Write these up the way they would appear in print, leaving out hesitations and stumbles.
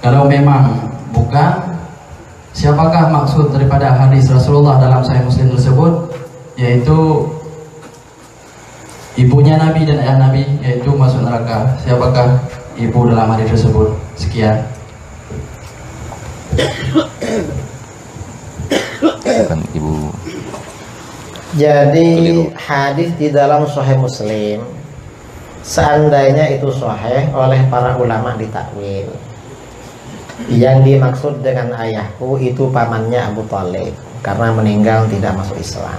Kalau memang bukan, siapakah maksud daripada hadis Rasulullah dalam Sahih Muslim tersebut, yaitu ibunya Nabi dan ayah Nabi yaitu masuk neraka. Siapakah ibu dalam hadis tersebut? Sekian. Kan ibu. Jadi hadis di dalam Sahih Muslim, seandainya itu sahih oleh para ulama ditakwil, yang dimaksud dengan ayahku itu pamannya Abu Thalib karena meninggal tidak masuk Islam.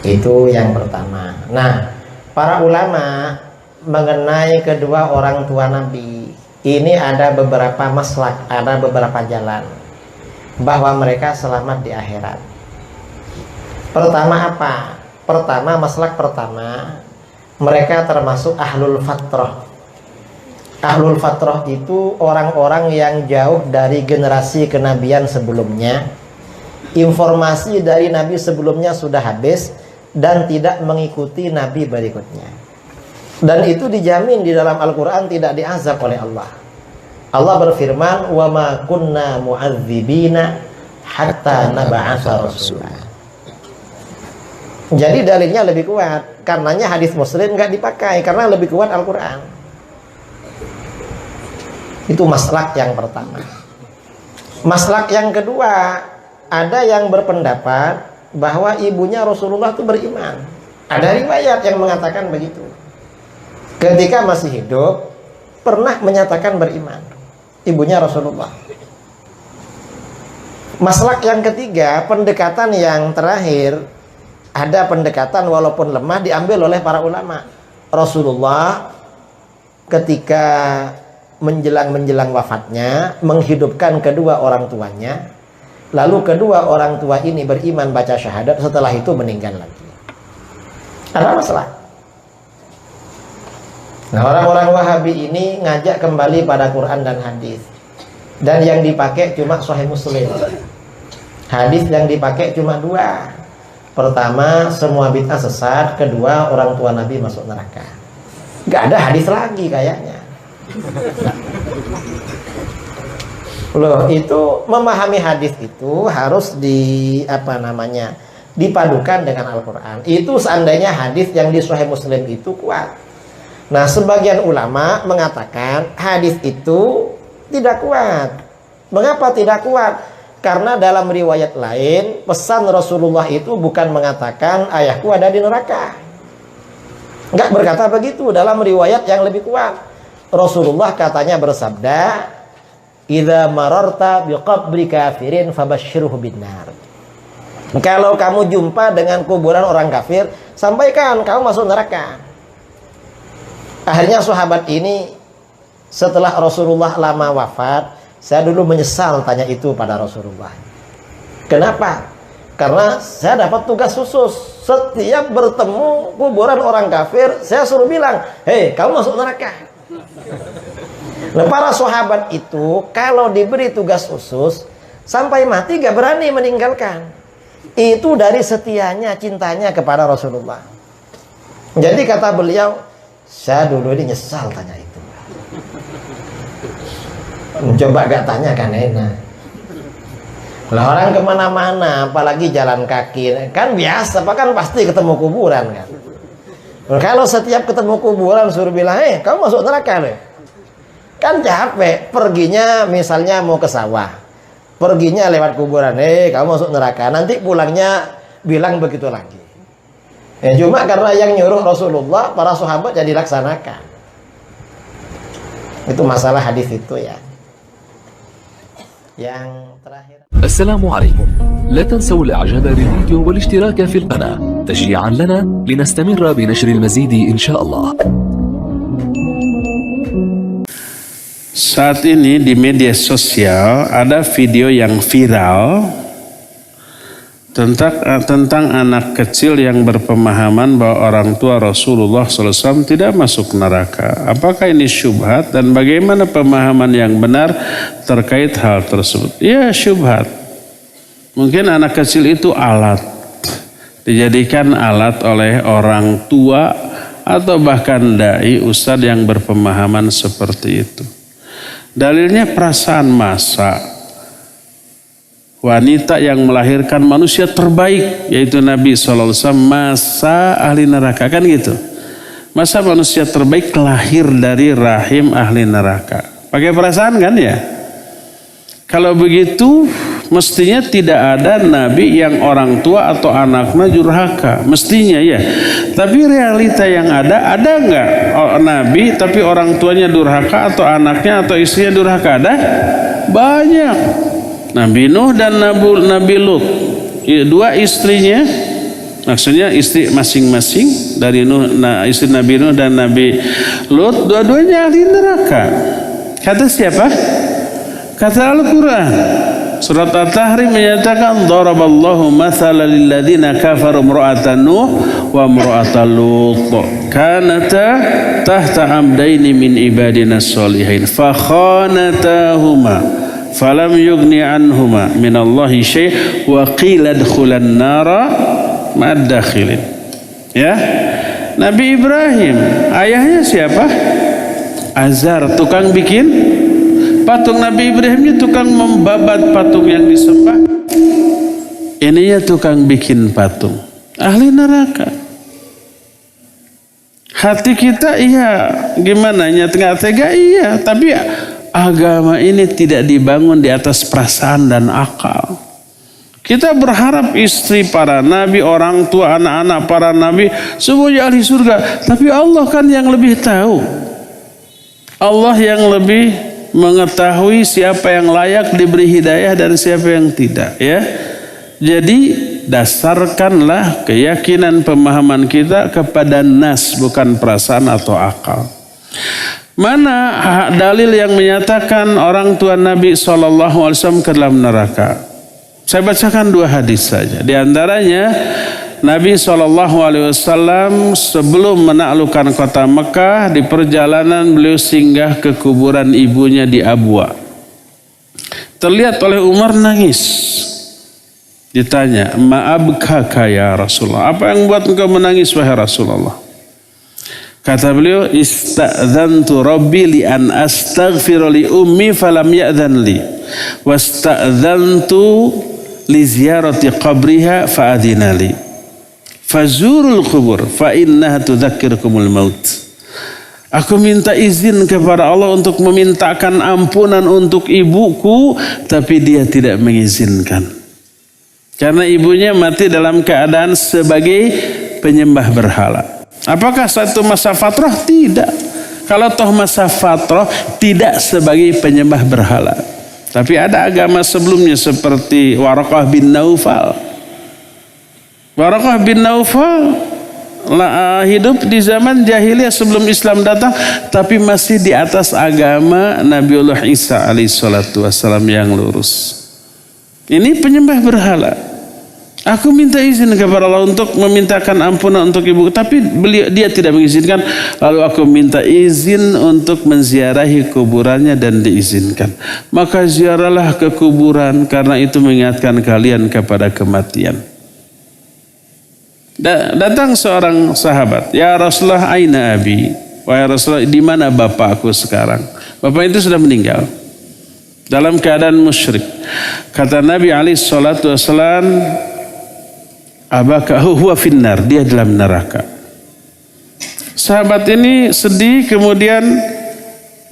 Itu yang pertama. Nah, para ulama mengenai kedua orang tua Nabi ini ada beberapa maslak, ada beberapa jalan bahwa mereka selamat di akhirat. Pertama apa? Pertama, maslak pertama, mereka termasuk ahlul fatrah. Ahlul fatrah itu orang-orang yang jauh dari generasi kenabian sebelumnya. Informasi dari Nabi sebelumnya sudah habis dan tidak mengikuti Nabi berikutnya. Dan itu dijamin di dalam Al-Quran tidak diazab oleh Allah. Allah berfirman, wa ma kunna mu'adzibina hatta nab'atsa rasulah. Jadi dalilnya lebih kuat. Karenanya hadis Muslim nggak dipakai karena lebih kuat Al-Quran. Itu maslak yang pertama. Maslak yang kedua, ada yang berpendapat bahwa ibunya Rasulullah itu beriman. Ada riwayat yang mengatakan begitu. Ketika masih hidup pernah menyatakan beriman ibunya Rasulullah. Maslak yang ketiga, pendekatan yang terakhir, ada pendekatan walaupun lemah diambil oleh para ulama. Rasulullah ketika menjelang wafatnya menghidupkan kedua orang tuanya, lalu kedua orang tua ini beriman baca syahadat, setelah itu meninggal lagi. Ada masalah. Nah, orang-orang Wahabi ini ngajak kembali pada Quran dan hadis. Dan yang dipakai cuma Sahih Muslim. Hadis yang dipakai cuma dua. Pertama, semua bid'ah sesat. Kedua, orang tua Nabi masuk neraka. Gak ada hadis lagi kayaknya. Loh, itu memahami hadis itu harus dipadukan dengan Al-Quran. Itu seandainya hadis yang di Sahih Muslim itu kuat. Nah, sebagian ulama mengatakan hadis itu tidak kuat. Mengapa tidak kuat? Karena dalam riwayat lain pesan Rasulullah itu bukan mengatakan ayahku ada di neraka. Enggak berkata begitu. Dalam riwayat yang lebih kuat, Rasulullah katanya bersabda, "Idza mararta biqabri kafirin fabashshirhu binnar." Kalau kamu jumpa dengan kuburan orang kafir, sampaikan kamu masuk neraka. Akhirnya sahabat ini setelah Rasulullah lama wafat, saya dulu menyesal tanya itu pada Rasulullah. Kenapa? Karena saya dapat tugas khusus. Setiap bertemu kuburan orang kafir, saya suruh bilang, "Hei, kamu masuk neraka." Nah, para sahabat itu kalau diberi tugas khusus sampai mati gak berani meninggalkan. Itu dari setianya, cintanya kepada Rasulullah. Jadi kata beliau, saya dulu ini nyesal tanya itu. Coba gak tanya kan enak. Lah orang kemana-mana, apalagi jalan kaki, kan biasa, kan pasti ketemu kuburan kan. Kalau setiap ketemu kuburan suruh bilang, kamu masuk neraka loh. Kan capek. Perginya misalnya mau ke sawah, perginya lewat kuburan, kamu masuk neraka. Nanti pulangnya bilang begitu lagi. Ya, cuma karena yang nyuruh Rasulullah, para sahabat jadi laksanakan. Itu masalah hadis itu ya. Yang terakhir. Assalamualaikum. لا تنسوا الإعجاب بالفيديو والاشتراك في القناة تشجيعا لنا لنستمر بنشر المزيد إن شاء الله. Saat ini di media sosial ada video yang viral tentang anak kecil yang berpemahaman bahwa orang tua Rasulullah SAW tidak masuk neraka. Apakah ini syubhat dan bagaimana pemahaman yang benar terkait hal tersebut? Ya, syubhat. Mungkin anak kecil itu alat, dijadikan alat oleh orang tua atau bahkan dai ustadz yang berpemahaman seperti itu. Dalilnya perasaan massa. Wanita yang melahirkan manusia terbaik yaitu Nabi SAW, masa ahli neraka, kan gitu. Masa manusia terbaik lahir dari rahim ahli neraka. Pakai perasaan kan ya? Kalau begitu mestinya tidak ada nabi yang orang tua atau anaknya durhaka. Mestinya ya. Tapi realita yang ada nggak nabi tapi orang tuanya durhaka atau anaknya atau istrinya durhaka? Ada? Banyak. Nabi Nuh dan Nabi Lut. Dua istrinya, maksudnya istri masing-masing dari istri Nabi Nuh dan Nabi Lut, dua-duanya ahli neraka. Kata siapa? Kata Al-Quran. Surat At-Tahrim menyatakan daraballahu mathalan lil ladzina kafaru imra'atan Nuh wa imra'atan Lut kanata tahta abdaini min ibadina sholihin fa khanatahuma falam yughni anhuma minallahi syai' wa qila adkhulan nara ma'ad dakhilin. Ya. Nabi Ibrahim, ayahnya siapa? Azar, tukang bikin patung. Nabi Ibrahimnya tukang membabat patung yang disembah. Ininya tukang bikin patung. Ahli neraka. Hati kita iya, gimana? Nggak tega iya. Tapi agama ini tidak dibangun di atas perasaan dan akal. Kita berharap istri para nabi, orang tua, anak-anak para nabi semuanya ahli surga. Tapi Allah kan yang lebih tahu. Allah yang lebih mengetahui siapa yang layak diberi hidayah dan siapa yang tidak, ya. Jadi dasarkanlah keyakinan pemahaman kita kepada nas, bukan perasaan atau akal. Mana dalil yang menyatakan orang tua Nabi SAW ke dalam neraka? Saya bacakan dua hadis saja. Di antaranya Nabi SAW sebelum menaklukkan kota Mekah, di perjalanan beliau singgah ke kuburan ibunya di Abwa. Terlihat oleh Umar nangis. Ditanya, ma'abkaka ya Rasulullah, apa yang buat engkau menangis wahai Rasulullah? Kata beliau, ista'dzantu rabbi li an astaghfira li ummi falam ya'dzan li wasta'dzantu li ziyarati qabriha fa'adhina li fazurul kubur fa innaha tudzakkirukumul maut. Aku minta izin kepada Allah untuk memintakan ampunan untuk ibuku, tapi dia tidak mengizinkan. Karena ibunya mati dalam keadaan sebagai penyembah berhala. Apakah satu masa fatrah? Tidak. Kalau toh masa fatrah tidak sebagai penyembah berhala. Tapi ada agama sebelumnya seperti Waraqah bin Naufal. Waraqah bin Naufal hidup di zaman jahiliyah sebelum Islam datang, tapi masih di atas agama Nabiullah Isa alaihissalatu wassalam yang lurus. Ini penyembah berhala. Aku minta izin kepada Allah untuk memintakan ampunan untuk ibu, tapi dia tidak mengizinkan. Lalu aku minta izin untuk menziarahi kuburannya dan diizinkan. Maka ziarahlah ke kuburan, karena itu mengingatkan kalian kepada kematian. Datang seorang sahabat, ya Rasulullah, aina abi? Wahai Rasulullah, di mana bapakku sekarang? Bapak itu sudah meninggal dalam keadaan musyrik. Kata Nabi alaihissalatu wassalam, abaka huwa finnar, dia dalam neraka. Sahabat ini sedih, kemudian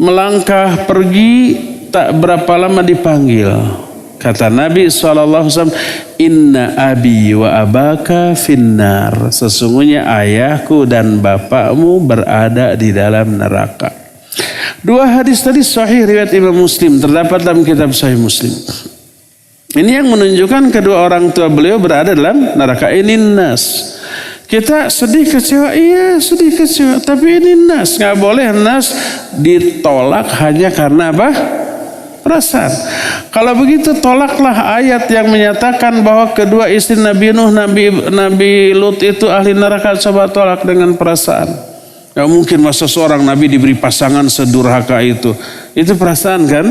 melangkah pergi, tak berapa lama dipanggil. Kata Nabi SAW, inna abi wa abaka finnar, sesungguhnya ayahku dan bapakmu berada di dalam neraka. Dua hadis tadi sahih riwayat Imam Muslim, terdapat dalam kitab Sahih Muslim. Ini yang menunjukkan kedua orang tua beliau berada dalam neraka. Ini nas. Kita sedih kecewa, iya sedih kecewa, tapi ini nas. Nggak boleh nas ditolak hanya karena apa? Perasaan. Kalau begitu tolaklah ayat yang menyatakan bahwa kedua istri Nabi Nuh, Nabi Lut itu ahli neraka. Coba tolak dengan perasaan. Gak mungkin masa seorang Nabi diberi pasangan sedurhaka itu. Itu perasaan kan?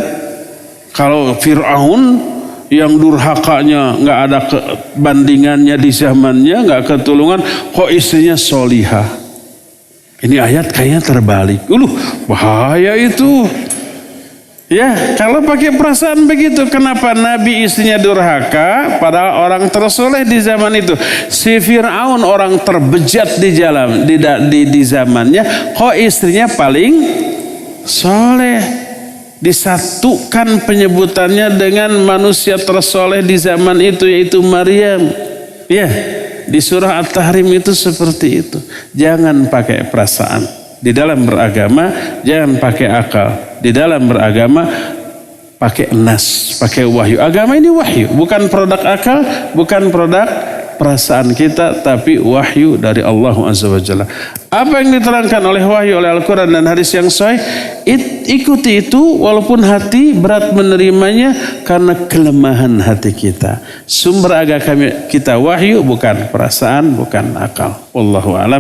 Kalau Fir'aun yang durhakanya nggak ada bandingannya di zamannya, nggak ketulungan, kok istrinya solihah. Ini ayat kayaknya terbalik. Bahaya itu. Ya, kalau pakai perasaan begitu, kenapa Nabi istrinya durhaka padahal orang tersoleh di zaman itu? Si Fir'aun orang terbejat di zamannya, kok istrinya paling soleh? Disatukan penyebutannya dengan manusia tersoleh di zaman itu, yaitu Maryam. Ya, di surah At-Tahrim itu seperti itu. Jangan pakai perasaan. Di dalam beragama jangan pakai akal. Di dalam beragama pakai nas, pakai wahyu. Agama ini wahyu, bukan produk akal, bukan produk perasaan kita, tapi wahyu dari Allah Azza wa Jalla. Apa yang diterangkan oleh wahyu, oleh Al-Quran dan hadis yang sahih, ikuti itu walaupun hati berat menerimanya karena kelemahan hati kita. Sumber agama kita wahyu, bukan perasaan, bukan akal. Wallahu a'lam.